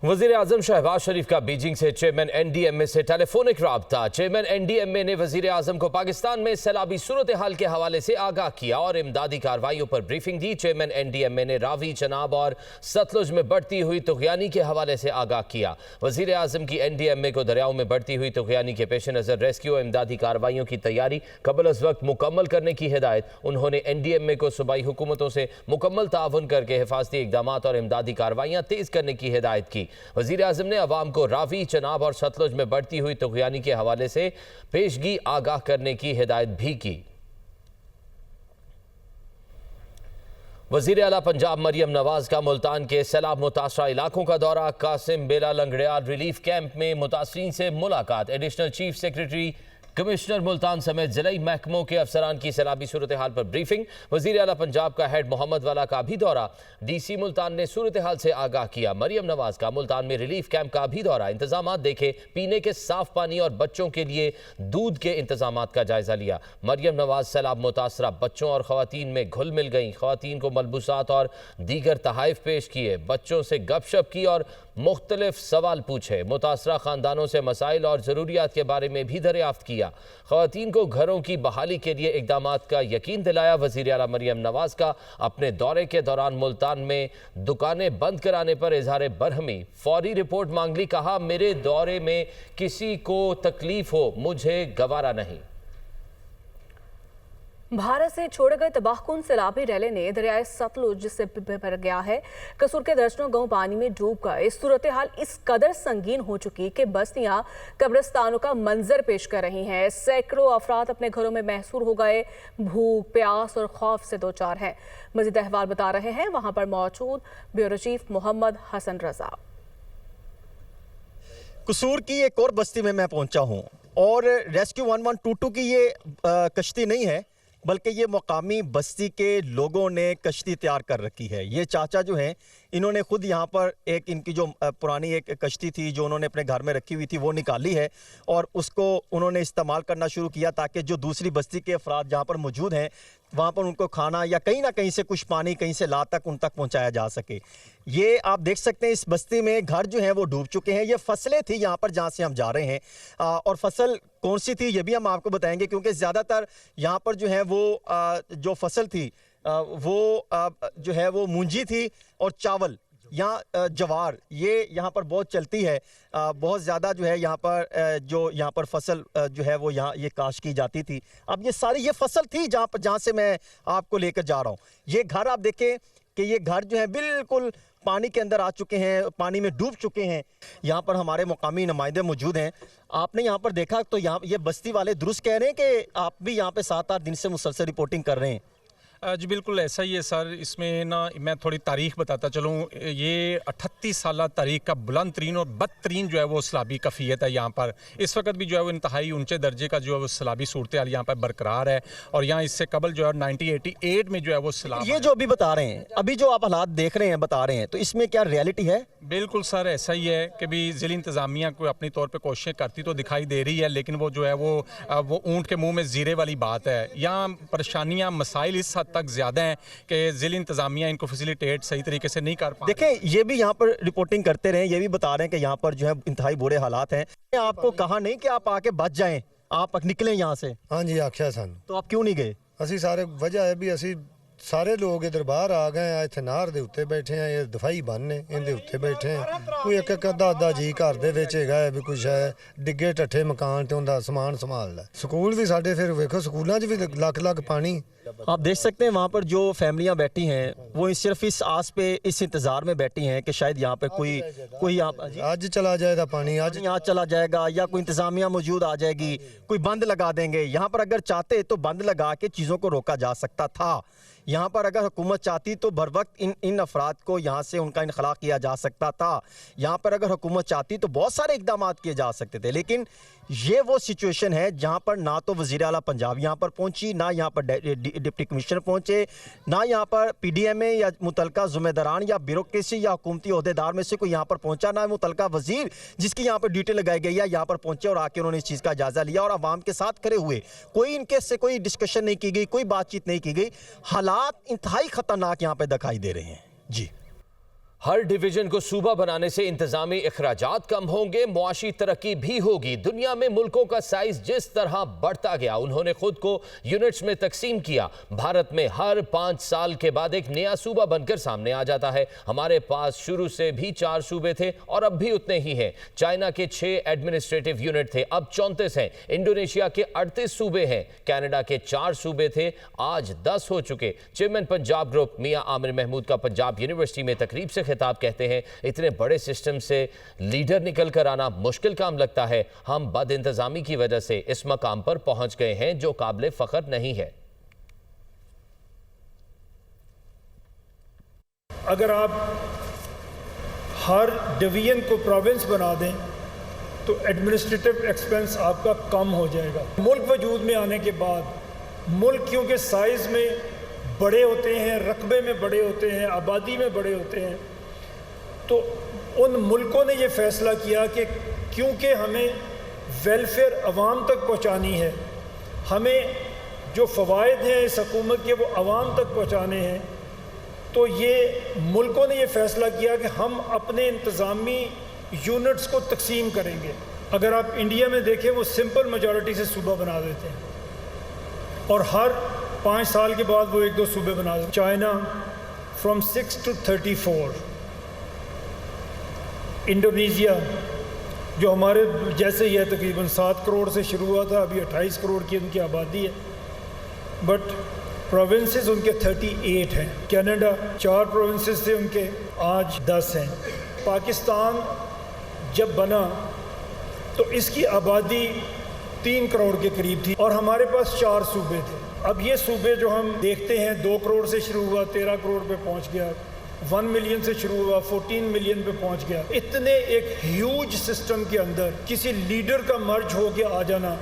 वज़ीर आज़म शहबाज शरीफ का बीजिंग से चेयरमैन NDMA से टेलीफोनिक राब्ता। चेयरमैन NDMA ने वज़ीर आज़म को पाकिस्तान में सैलाबी सूरत हाल के हवाले से आगाह किया और इमदादी कार्रवाइयों पर ब्रीफिंग दी। चेयरमैन NDMA ने रावी, चनाब और सतलुज में बढ़ती हुई तुग़यानी के हवाले से आगाह किया। वज़ीर आज़म की NDMA को दरियाओं में बढ़ती हुई तुग़यानी के पेश नज़र रेस्क्यू और इमदादी कार्रवाइयों की तैयारी कबल अज़ वक्त मुकम्मल करने की हिदायत। उन्होंने NDMA को सूबाई हुकूमतों से मुकम्मल ताउन करके हिफाजती इक़दाम और इमदादी कार्रवाइयाँ तेज़ करने की हिदायत की। वज़ीर आज़म ने अवाम को रावी, चनाब और सतलुज में बढ़ती हुई तुग़यानी के हवाले से पेशगी आगाह करने की हिदायत भी की। वज़ीर आला पंजाब मरियम नवाज का मुल्तान के सैलाब मुतासरा इलाकों का दौरा। कासिम बेला लंगड़ियाल रिलीफ कैंप में मुतासरीन से मुलाकात। Additional chief secretary, commissioner Multan समेत ज़िला महकमों के अफसरान की सैलाबी सूरत हाल पर ब्रीफिंग। वज़ीर आला पंजाब का हेड मोहम्मद वाला का भी दौरा। DC मुल्तान ने सूरत हाल से आगाह किया। मरियम नवाज का मुल्तान में रिलीफ कैंप का भी दौरा। इंतजाम देखे, पीने के साफ पानी और बच्चों के लिए दूध के इंतजाम का जायजा लिया। मरियम नवाज सैलाब मुतासरा बच्चों और ख़वातीन में घुल मिल गई। ख़वातीन को मलबूसात और दीगर तहाइफ पेश किए, बच्चों से गपशप की और मुख्तलिफ सवाल पूछे। मुतासरा ख़ानदानों से मसाइल और ज़रूरियात के बारे में भी दरियाफ्त किया। ख़वातीन को घरों की बहाली के लिए इक़दामात का यकीन दिलाया। वज़ीर आला मरियम नवाज का अपने दौरे के दौरान मुल्तान में दुकानें बंद कराने पर इजहार बरहमी। फौरी रिपोर्ट मांग ली। कहा, मेरे दौरे में किसी को तकलीफ हो मुझे गवारा नहीं। भारत से छोड़े गए तबाहकुन सैलाबी रैले ने दरियाए सतलुज से भर गया है। कसूर के दर्जनों गांव पानी में डूब गए। सूरत हाल इस कदर संगीन हो चुकी कि बस्तियां कब्रिस्तानों का मंजर पेश कर रही हैं। सैकड़ों अफराद अपने घरों में महसूर हो गए, भूख, प्यास और खौफ से दो चार हैं। मजीद अहवाल बता रहे हैं वहां पर मौजूद ब्यूरो चीफ मोहम्मद हसन रजा। कसूर की एक और बस्ती में मैं पहुंचा हूं और रेस्क्यू 1122 की ये कश्ती नहीं है, बल्कि ये मुकामी बस्ती के लोगों ने कश्ती तैयार कर रखी है। ये चाचा जो हैं, इन्होंने खुद यहाँ पर एक इनकी जो पुरानी एक कश्ती थी जो उन्होंने अपने घर में रखी हुई थी वो निकाली है और उसको उन्होंने इस्तेमाल करना शुरू किया ताकि जो दूसरी बस्ती के अफराद जहाँ पर मौजूद हैं वहाँ पर उनको खाना या कहीं ना कहीं से कुछ पानी कहीं से ला तक उन तक पहुँचाया जा सके। ये आप देख सकते हैं इस बस्ती में घर जो हैं वो डूब चुके हैं। ये फसलें थी यहाँ पर जहाँ से हम जा रहे हैं और फसल कौन सी थी ये भी हम आपको बताएंगे, क्योंकि ज़्यादातर यहाँ पर जो है वो जो फसल थी वो जो है वो मूंजी थी और चावल, यहाँ जवार, ये यहाँ पर बहुत चलती है। बहुत ज़्यादा जो है यहाँ पर फसल जो है वो यहाँ ये काश्त की जाती थी। अब ये सारी ये फसल थी जहाँ से मैं आपको लेकर जा रहा हूँ। ये घर आप देखें कि ये घर जो है बिल्कुल पानी के अंदर आ चुके हैं, पानी में डूब चुके हैं। यहाँ पर हमारे मुकामी नुमाइंदे मौजूद हैं। आपने यहाँ पर देखा तो यहाँ ये बस्ती वाले दुरुस्त कह रहे हैं कि आप भी यहाँ पे 7-8 दिन से मुसलसल रिपोर्टिंग कर रहे हैं। जी बिल्कुल ऐसा ही है सर। इसमें ना मैं थोड़ी तारीख बताता चलूँ। ये 38 साल तारीख का बुलंद तरीन और बदतरीन जो है वो सैलाबी कफ़ियत है यहाँ पर। इस वक्त भी जो है वो इंतहाई ऊंचे दर्जे का जो है वो सैलाबी सूरत हाल यहाँ पर बरकरार है और यहाँ इससे कबल जो है 1988 में जो है वो सैलाब। ये जो अभी बता रहे हैं, अभी जो आप हालात देख रहे हैं बता रहे हैं, तो इसमें क्या रियलिटी है? बिल्कुल सर ऐसा ही है कि भी ज़िला इंतज़ामिया को अपनी तौर पर कोशिशें करती तो दिखाई दे रही है, लेकिन वो जो है वो ऊँट के मुँह में ज़ीरे वाली बात है। यहाँ परेशानियाँ मसाइल इस हद तक ज़्यादा हैं कि ज़िला इंतज़ामिया इनको फैसिलिटेट सही तरीके से नहीं कर पा। देखें, ये भी यहाँ पर रिपोर्टिंग करते रहे, ये भी बता रहे हैं कि यहाँ पर जो है इंतहाई बुरे हालात हैं। आपको कहा नहीं कि आप आके बच जाएं, आप निकलें यहाँ से? हाँ जी, आख्या सन। तो आप क्यों नहीं गए? ਅਸੀਂ ਸਾਰੇ ਵਜ੍ਹਾ ਹੈ ਵੀ ਅਸੀਂ ਸਾਰੇ ਲੋਕ ਇਧਰ ਬਾਹਰ ਆ ਗਏ ਆ। ਇੱਥੇ ਨਹਿਰ ਦੇ ਉੱਤੇ ਬੈਠੇ ਆ, ਇਹ ਦਫਾਈ ਬੰਨ ਇਹਦੇ ਉੱਤੇ ਬੈਠੇ ਆ। ਕੋਈ ਇੱਕ ਅੱਧਾ ਜੀ ਘਰ ਦੇ ਵਿੱਚ ਹੈਗਾ ਵੀ ਕੁਛ ਹੈ ਡਿੱਗੇ ਟੱਠੇ ਮਕਾਨ ਤੇ ਉਹਦਾ ਸਮਾਨ ਸੰਭਾਲਦਾ। ਸਕੂਲ ਵੀ ਸਾਡੇ ਫਿਰ ਵੇਖੋ ਸਕੂਲਾਂ 'ਚ ਵੀ ਲੱਖ ਪਾਣੀ। आप देख सकते हैं वहाँ पर जो फैमिलियाँ बैठी हैं वो सिर्फ इस आस पे इस इंतज़ार में बैठी हैं कि शायद यहाँ पे कोई आज चला जाएगा पानी, आज यहाँ चला जाएगा या कोई इंतज़ामिया मौजूद आ जाएगी, कोई बंद लगा देंगे। यहाँ पर अगर चाहते तो बंद लगा के चीज़ों को रोका जा सकता था। यहाँ पर अगर हुकूमत चाहती तो बर वक्त इन अफराद को यहाँ से उनका इनखला किया जा सकता था। यहाँ पर अगर हुकूमत चाहती तो बहुत सारे इकदाम किए जा सकते थे, लेकिन ये वो सिचुएशन है जहाँ पर ना तो वज़ीर आला पंजाब यहाँ पर पहुँची, ना यहाँ पर डिप्टी कमिश्नर पहुँचे, ना यहाँ पर PDMA या मुतलका ज़िम्मेदारान या ब्यूरोक्रेसी या हुकूमती ओहदेदार में से कोई यहाँ पर पहुँचा, ना मुतलका वज़ीर जिसकी यहाँ पर ड्यूटी लगाई गई है यहाँ पर पहुँचे और आके उन्होंने इस चीज़ का जायज़ा लिया और आवाम के साथ खड़े हुए। कोई इनके से कोई डिस्कशन नहीं की गई, कोई बातचीत नहीं की गई। हालात इंतहाई ख़तरनाक यहाँ पर दिखाई दे रहे हैं। जी। हर डिवीजन को सूबा बनाने से इंतजामी इखराजात कम होंगे, मुआशी तरक्की भी होगी। दुनिया में मुल्कों का साइज जिस तरह बढ़ता गया, उन्होंने खुद को यूनिट्स में तकसीम किया। भारत में हर 5 साल के बाद एक नया सूबा बनकर सामने आ जाता है। हमारे पास शुरू से भी 4 सूबे थे और अब भी उतने ही हैं। चाइना के 6 एडमिनिस्ट्रेटिव यूनिट थे, अब 34 हैं। इंडोनेशिया के 38 सूबे हैं। कनाडा के 4 सूबे थे, आज 10 हो चुके। चेयरमैन पंजाब ग्रुप मियां आमिर महमूद का पंजाब यूनिवर्सिटी में तकरीब से खिताब कहते हैं, इतने बड़े सिस्टम से लीडर निकल कर आना मुश्किल काम लगता है। हम बद इंतजामी की वजह से इस मकाम पर पहुंच गए हैं जो काबिल फख्र नहीं है। अगर आप हर डिवीजन को प्रोविंस बना दें तो एडमिनिस्ट्रेटिव एक्सपेंस आपका कम हो जाएगा। मुल्क वजूद में आने के बाद मुल्क क्योंकि साइज़ में बड़े होते हैं, रकबे में बड़े होते हैं, आबादी में बड़े होते हैं, तो उन मुल्कों ने ये फ़ैसला किया कि क्योंकि हमें वेलफेयर अवाम तक पहुँचानी है, हमें जो फ़वाइद हैं इस हुकूमत के वो अवाम तक पहुँचाने हैं, तो ये मुल्कों ने ये फ़ैसला किया कि हम अपने इंतज़ामी यूनिट्स को तकसीम करेंगे। अगर आप इंडिया में देखें, वो सिंपल मेजॉरिटी से सूबा बना देते हैं और हर 5 साल के बाद वो 1-2 सूबे बना देते। चाइना फ्रॉम 6 to 34, इंडोनेशिया जो हमारे जैसे ही है, तकरीबन 7 करोड़ से शुरू हुआ था, अभी 28 करोड़ की उनकी आबादी है, बट प्रोविंसेस उनके 38 हैं। कनाडा 4 प्रोविंसेस थे उनके, आज 10 हैं। पाकिस्तान जब बना तो इसकी आबादी 3 करोड़ के करीब थी और हमारे पास 4 सूबे थे। अब ये सूबे जो हम देखते हैं, 2 करोड़ से शुरू हुआ, 13 करोड़ पे पहुंच गया, 1 मिलियन से शुरू हुआ, 14 मिलियन पे पहुंच गया। इतने एक ह्यूज सिस्टम के अंदर किसी लीडर का मर्ज हो के आ जाना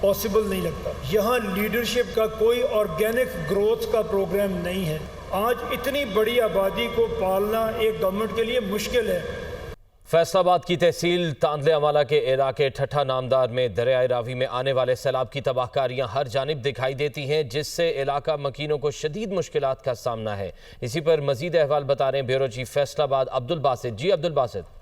पॉसिबल नहीं लगता। यहाँ लीडरशिप का कोई ऑर्गेनिक ग्रोथ का प्रोग्राम नहीं है। आज इतनी बड़ी आबादी को पालना एक गवर्नमेंट के लिए मुश्किल है। फैसलाबाद की तहसील तांदले-अमाला के इलाके ठट्ठा नामदार में दरियाए रावी में आने वाले सैलाब की तबाहकारियां हर जानिब दिखाई देती हैं, जिससे इलाका मकीनों को शदीद मुश्किलात का सामना है। इसी पर मजीद अहवाल बता रहे हैं ब्यूरो चीफ फैसलाबाद अब्दुल बासित। जी अब्दुल बासित।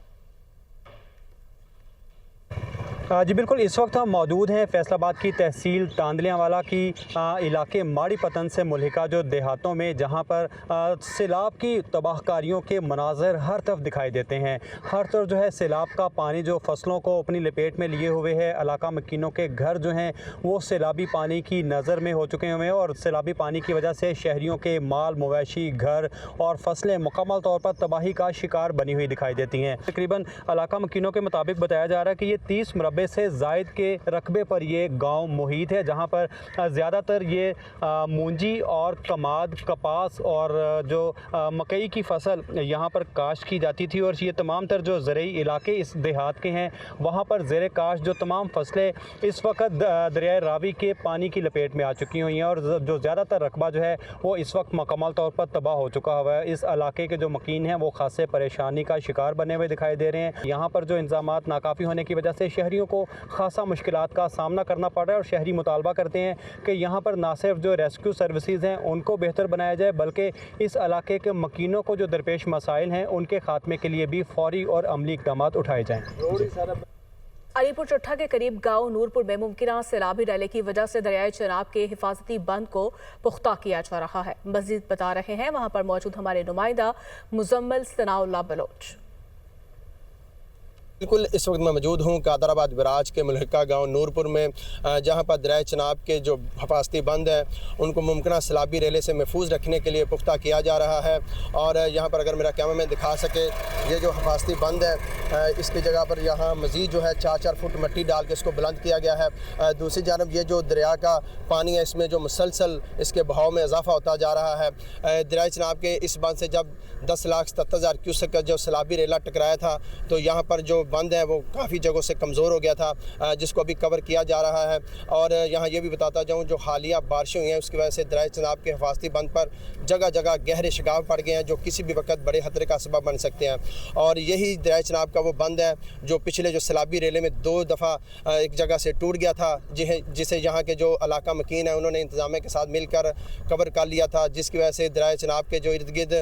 जी बिल्कुल, इस वक्त हम मौजूद हैं फैसलाबाद की तहसील तांदलियावाला की इलाके माड़ी पतन से मुल्हिका जो देहातों में, जहां पर सैलाब की तबाहकारियों के मनाज़र हर तरफ दिखाई देते हैं। हर तरफ जो है सैलाब का पानी जो फसलों को अपनी लपेट में लिए हुए है। इलाका मकीनों के घर जो हैं वो सैलाबी पानी की नज़र में हो चुके हुए हैं और सैलाबी पानी की वजह से शहरियों के माल मवेशी, घर और फसलें मुकम्मल तौर पर तबाही का शिकार बनी हुई दिखाई देती हैं। तकरीबन इलाका मकीनों के मुताबिक बताया जा रहा है कि ये 30 मरबे से जायद के रकबे पर ये गांव मुहित है, जहां पर ज़्यादातर ये मूंजी और कमाद, कपास और जो मकई की फसल यहां पर काश्त की जाती थी। और ये तमाम तर जो ज़रई इलाके इस देहात के हैं, वहां पर ज़ेरे काश्त जो तमाम फसलें इस वक्त दरियाए रावी के पानी की लपेट में आ चुकी हुई हैं और जो ज़्यादातर रकबा जो है वो इस वक्त मुकम्मल तौर पर तबाह हो चुका हुआ है। इस इलाके के जो मकीन हैं वो खासे परेशानी का शिकार बने हुए दिखाई दे रहे हैं। यहाँ पर जो इंतज़ामात नाकाफ़ी होने की वजह से शहरियों को खासा मुश्किलात का सामना करना पड़ रहा है और शहरी मुतालबा करते हैं कि यहाँ पर ना सिर्फ जो रेस्क्यू सर्विसेज हैं उनको बेहतर बनाया जाए, बल्कि इस इलाके के मकीनों को जो दरपेश मसाइल हैं उनके खात्मे के लिए भी फौरी और अमली इक़दाम उठाए जाएँ। अलीपुर चट्ठा के करीब गांव नूरपुर में मुमकिन सैलाबी रैली की वजह से दरियाए चनाब के हिफाजती बंद को पुख्ता किया जा रहा है। मजीद बता रहे हैं वहां पर मौजूद हमारे नुमाइंदा मुजम्मिल सनाउल्लाह बलोच। बिल्कुल, इस वक्त मैं मौजूद हूँ कादराबाद विराज के मुल्हिका गांव नूरपुर में, जहां पर दरियाए चनाब के जो हिफाजती बंद हैं उनको मुमकिन सैलाबी रैली से महफूज रखने के लिए पुख्ता किया जा रहा है। और यहाँ पर अगर मेरा कैमरा मैन दिखा सके, ये जो हिफाजती बंद है इसकी जगह पर यहाँ मज़ीद जो है 4-4 फुट मिट्टी डाल के इसको बुलंद किया गया है। दूसरी जानब ये जो दरिया का पानी है इसमें जो मुसलसल इसके बहाव में इजाफा होता जा रहा है। दरियाए चनाब के इस बंद से जब 10,77,000 क्यूसेक का जो सैलाबी रेला टकराया था तो यहाँ पर जो बंद है वो काफ़ी जगहों से कमज़ोर हो गया था, जिसको अभी कवर किया जा रहा है। और यहाँ ये भी बताता जाऊँ, जो हालिया बारिशें हुई हैं उसकी वजह से दरियाए चनाब के हिफाजती बंद पर जगह जगह गहरे शिगाव पड़ गए हैं जो किसी भी वक्त बड़े खतरे का सबब बन सकते हैं। और यही दरियाए चनाब का वो बंद है, जो पिछले जो सैलाबी रेले में 2 दफ़ा एक जगह से टूट गया था, जिसे यहाँ के जो इलाका मकीन है उन्होंने इंतजामिया के साथ मिलकर कवर कर लिया था, जिसकी वजह से दरिया चनाब के जो इर्द गिर्द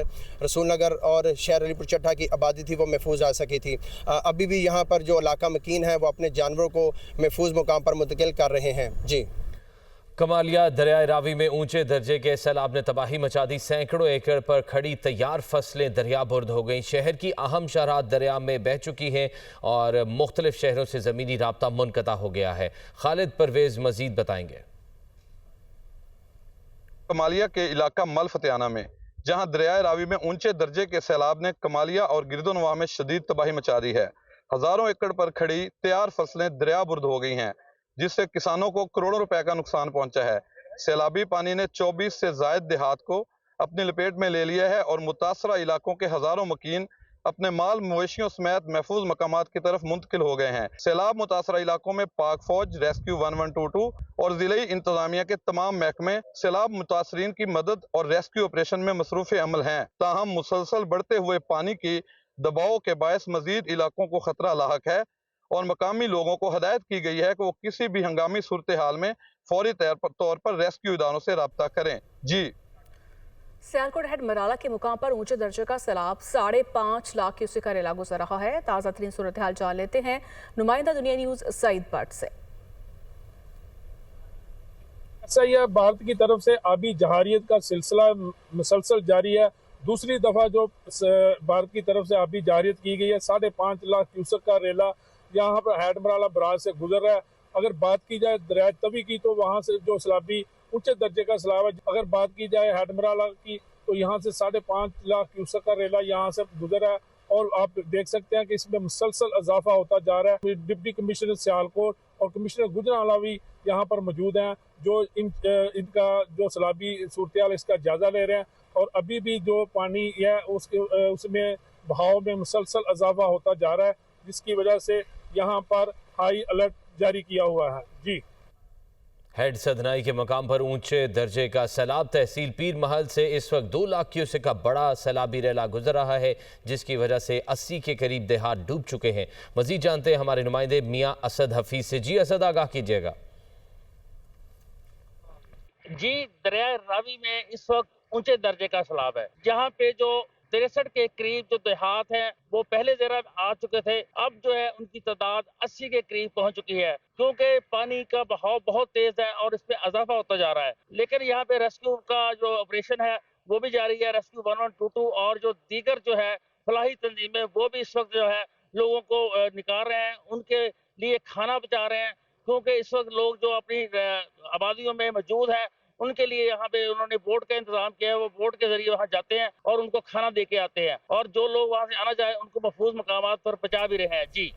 रसूल नगर और शहर अलीपुर चट्टा की आबादी थी वो महफूज रह सकी थी। अभी भी यहाँ पर जो इलाका मकीन है वो अपने जानवरों को महफूज मुकाम पर मुंतकिल कर रहे हैं। जी। कमालिया दरियाए रावी में ऊंचे दर्जे के सैलाब ने तबाही मचा दी। सैकड़ों एकड़ पर खड़ी तैयार फसलें दरियाबुर्द हो गईं। शहर की अहम शहराह दरिया में बह चुकी हैं और मुख्तलिफ शहरों से ज़मीनी राब्ता मुनक़ता हो गया है। खालिद परवेज़ मज़ीद बताएंगे। कमालिया के इलाका मल फतेहाना में जहां दरियाए रावी में ऊंचे दर्जे के सैलाब ने कमालिया और गिरदोनवा में शदीद तबाही मचा दी है। हजारों एकड़ पर खड़ी तैयार फसलें दरियाबुर्द हो गई हैं, जिससे किसानों को करोड़ों रुपए का नुकसान पहुंचा है। सैलाबी पानी ने 24 से जायद देहात को अपनी लपेट में ले लिया है और मुतासरा इलाकों के हजारों मकीन अपने माल मवेशियों समेत महफूज मकामात की तरफ मुंतकिल हो गए हैं। सैलाब मुतासरा इलाकों में पाक फौज, रेस्क्यू 1122 और जिले इंतजामिया के तमाम महकमे सैलाब मुतासरीन की मदद और रेस्क्यू ऑपरेशन में मसरूफ अमल हैं। ताहम मुसलसल बढ़ते हुए पानी की दबाव के बायस मजीद इलाकों को खतरा लाहक है और मकामी लोगों को हदायत की गई है कि वो किसी भी हंगामी सूरत हाल में फौरी तौर पर रेस्क्यू इदारों से रब्ता करें। जी। सियालकोट हेड मराला के मुकाम पर ऊंचे दर्जे का सैलाब 5.5 लाख क्यूसेक का रेला गुजर रहा है। ताज़ा तरीन सूरत हाल जान लेते हैं नुमाइंदा दुनिया न्यूज सईद भट्ट से। ऐसा यह भारत की तरफ से आबी जहारियत का सिलसिला मुसलसल जारी है। दूसरी दफा जो भारत की तरफ से आबी जहारियत की गई है, 5.5 लाख क्यूसेक का रेला यहाँ पर हेड मराला बराज से गुजर रहा है। अगर बात की जाए दरिया तवी की तो वहाँ से जो सैलाबी ऊंचे दर्जे का सैलाब है। अगर बात की जाए हेड मराला की तो यहाँ से 5.5 लाख क्यूसेक का रेला यहाँ से गुजर है और आप देख सकते हैं कि इसमें मुसलसल इजाफा होता जा रहा है। डिप्टी कमिश्नर सियालकोट और कमिश्नर गुजरांवाला भी यहाँ पर मौजूद हैं, जो इनका जो सैलाबी सूरत हाल इसका जायजा ले रहे हैं और अभी भी जो पानी है उसमें बहाव में मुसलसल इजाफा होता जा रहा है, जिसकी वजह से यहाँ पर हाई अलर्ट जारी किया हुआ है। जी। हेड सदनाई के मकाम पर ऊंचे दर्जे का सैलाब। तहसील पीर महल से इस वक्त 2 लाख क्यूसेक का बड़ा सैलाबी रेला गुजर रहा है, जिसकी वजह से 80 के करीब देहात डूब चुके हैं। मजीद जानते हैं हमारे नुमाइंदे मियां असद हफीज से। जी असद, आगाह कीजिएगा। जी, दरिया रावी में इस वक्त ऊंचे दर्जे का सैलाब है, जहाँ पे जो 63 के करीब जो देहात हैं वो पहले जरा आ चुके थे, अब जो है उनकी तादाद 80 के करीब पहुंच चुकी है, क्योंकि पानी का बहाव बहुत तेज है और इसमें इजाफा होता जा रहा है। लेकिन यहाँ पे रेस्क्यू का जो ऑपरेशन है वो भी जारी है। रेस्क्यू 1122 और जो दीगर जो है फलाही तंजीमें वो भी इस वक्त जो है लोगों को निकाल रहे हैं, उनके लिए खाना पहुंचा रहे हैं, क्योंकि इस वक्त लोग जो अपनी आबादियों में मौजूद है उनके लिए यहाँ पे उन्होंने बोट का इंतजाम किया है। वो बोट के जरिए वहाँ जाते हैं और उनको खाना दे के आते हैं और जो लोग वहाँ से आना चाहे उनको महफूज मकामात पर पहुंचा भी रहे हैं। जी।